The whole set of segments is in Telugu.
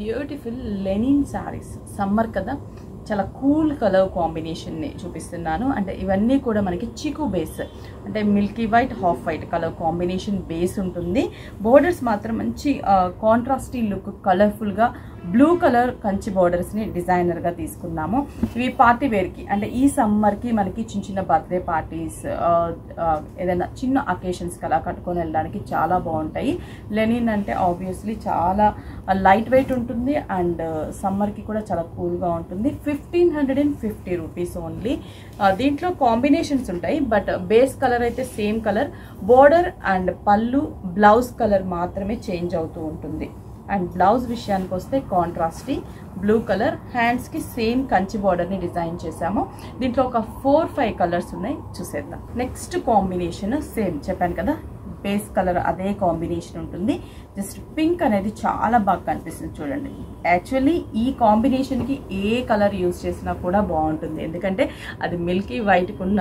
Beautiful Lenin saris. సమ్మర్ కదా, చాలా కూల్ కలర్ కాంబినేషన్ని చూపిస్తున్నాను. అంటే ఇవన్నీ కూడా మనకి చికు బేస్, అంటే Milky white half white colour combination base ఉంటుంది. బోర్డర్స్ మాత్రం మంచి కాంట్రాస్టీ లుక్, కలర్ఫుల్గా బ్లూ కలర్ కంచి బోర్డర్స్ని డిజైనర్గా తీసుకున్నాము. ఇవి పార్టీ వేర్కి, అంటే ఈ సమ్మర్కి మనకి చిన్న చిన్న బర్త్డే పార్టీస్, ఏదైనా చిన్న అకేషన్స్కి అలా కట్టుకొని వెళ్ళడానికి చాలా బాగుంటాయి. లెనిన్ అంటే ఆబ్వియస్లీ చాలా లైట్ వెయిట్ ఉంటుంది అండ్ సమ్మర్కి కూడా చాలా కూల్గా ఉంటుంది. 1550 రూపీస్ ఓన్లీ. దీంట్లో కాంబినేషన్స్ ఉంటాయి, బట్ బేస్ కలర్ అయితే సేమ్ కలర్. బోర్డర్ అండ్ పళ్ళు, బ్లౌజ్ కలర్ మాత్రమే చేంజ్ అవుతూ ఉంటుంది. అండ్ బ్లౌజ్ విషయానికి వస్తే కాంట్రాస్టీ బ్లూ కలర్, హ్యాండ్స్కి సేమ్ కంచి బార్డర్ని డిజైన్ చేసాము. దీంట్లో ఒక 4-5 కలర్స్ ఉన్నాయి, చూసేద్దాం. నెక్స్ట్ కాంబినేషన్ సేమ్ చెప్పాను కదా, బేస్ కలర్ అదే కాంబినేషన్ ఉంటుంది. జస్ట్ పింక్ అనేది చాలా బాగా కనిపిస్తుంది చూడండి. యాక్చువల్లీ ఈ కాంబినేషన్కి ఏ కలర్ యూజ్ చేసినా కూడా బాగుంటుంది, ఎందుకంటే అది మిల్కీ వైట్కి ఉన్న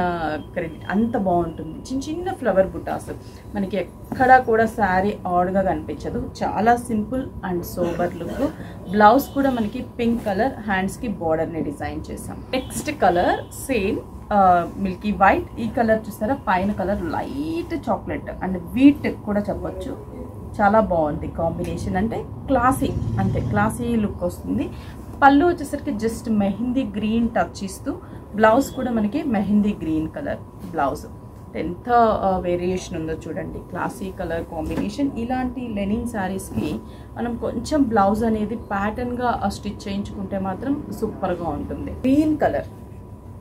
క్రెడిట్ అంత బాగుంటుంది. చిన్న చిన్న ఫ్లవర్ బుటాస్, మనకి ఎక్కడా కూడా శారీ ఆడ్గా కనిపించదు. చాలా simple and sober look. Blouse కూడా మనకి పింక్ కలర్, హ్యాండ్స్కి బార్డర్ని డిజైన్ చేసాం. Next colour same Milky white. ఈ కలర్ చూసారా, పైన colour light chocolate and wheat కూడా చెప్పొచ్చు. చాలా బాగుంది కాంబినేషన్, అంటే క్లాసీ, అంతే క్లాసీ లుక్ వస్తుంది. పళ్ళు వచ్చేసరికి జస్ట్ మెహందీ గ్రీన్ టచ్ ఇస్తూ, బ్లౌజ్ కూడా మనకి మెహందీ గ్రీన్ కలర్ బ్లౌజ్. ఎంత వేరియేషన్ ఉందో చూడండి, క్లాసీ కలర్ కాంబినేషన్. ఇలాంటి లెనిన్ శారీస్కి మనం కొంచెం బ్లౌజ్ అనేది ప్యాటర్న్గా స్టిచ్ చేయించుకుంటే మాత్రం సూపర్గా ఉంటుంది. గ్రీన్ కలర్,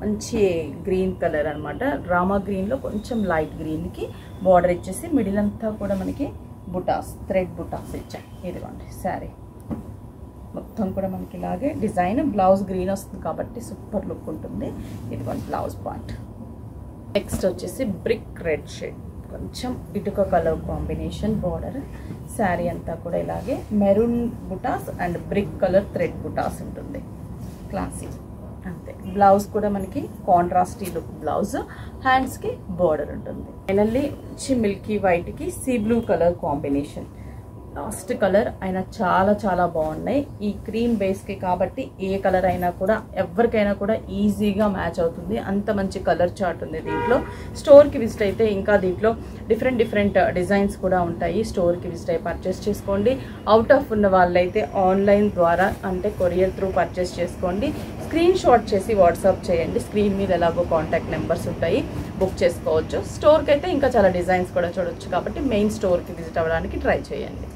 మంచి గ్రీన్ కలర్ అనమాట. రామా గ్రీన్లో కొంచెం లైట్ గ్రీన్కి బార్డర్ ఇచ్చేసి మిడిల్ అంతా కూడా మనకి బుటాస్, థ్రెడ్ బుటాస్ ఇచ్చాయి. ఇదిగోండి శారీ మొత్తం కూడా మనకి ఇలాగే డిజైన్. బ్లౌజ్ గ్రీన్ వస్తుంది కాబట్టి సూపర్ లుక్ ఉంటుంది. ఇదిగోండి బ్లౌజ్ పార్ట్. నెక్స్ట్ వచ్చేసి బ్రిక్ రెడ్ షేడ్, కొంచెం ఇటుక కలర్ కాంబినేషన్ బార్డర్. శారీ అంతా కూడా ఇలాగే మెరూన్ బుటాస్ అండ్ బ్రిక్ కలర్ థ్రెడ్ బుటాస్ ఉంటుంది, క్లాసీ అంతే. బ్లౌజ్ కూడా మనకి కాంట్రాస్టీ లుక్ బ్లౌజ్, హ్యాండ్స్కి బోర్డర్ ఉంటుంది. ఫైనల్లీ మంచి మిల్కీ వైట్కి sea blue colour combination. Last colour అయినా చాలా చాలా బాగున్నాయి. ఈ క్రీమ్ బేస్కి కాబట్టి ఏ కలర్ అయినా కూడా ఎవరికైనా కూడా ఈజీగా మ్యాచ్ అవుతుంది, అంత మంచి కలర్ చార్ట్ ఉంది దీంట్లో. స్టోర్కి విజిట్ అయితే ఇంకా దీంట్లో డిఫరెంట్ డిజైన్స్ కూడా ఉంటాయి. స్టోర్కి విజిట్ అయ్యి పర్చేస్ చేసుకోండి. అవుట్ ఆఫ్ ఉన్న వాళ్ళైతే ఆన్లైన్ ద్వారా, అంటే కొరియర్ త్రూ పర్చేస్ చేసుకోండి. స్క్రీన్ షాట్ చేసి వాట్సాప్ చేయండి. స్క్రీన్ మీద ఎలాగో కాంటాక్ట్ నెంబర్స్ ఉంటాయి, బుక్ చేసుకోవచ్చు. స్టోర్కి అయితే ఇంకా చాలా డిజైన్స్ కూడా చూడొచ్చు కాబట్టి మెయిన్ స్టోర్కి విజిట్ అవ్వడానికి ట్రై చేయండి.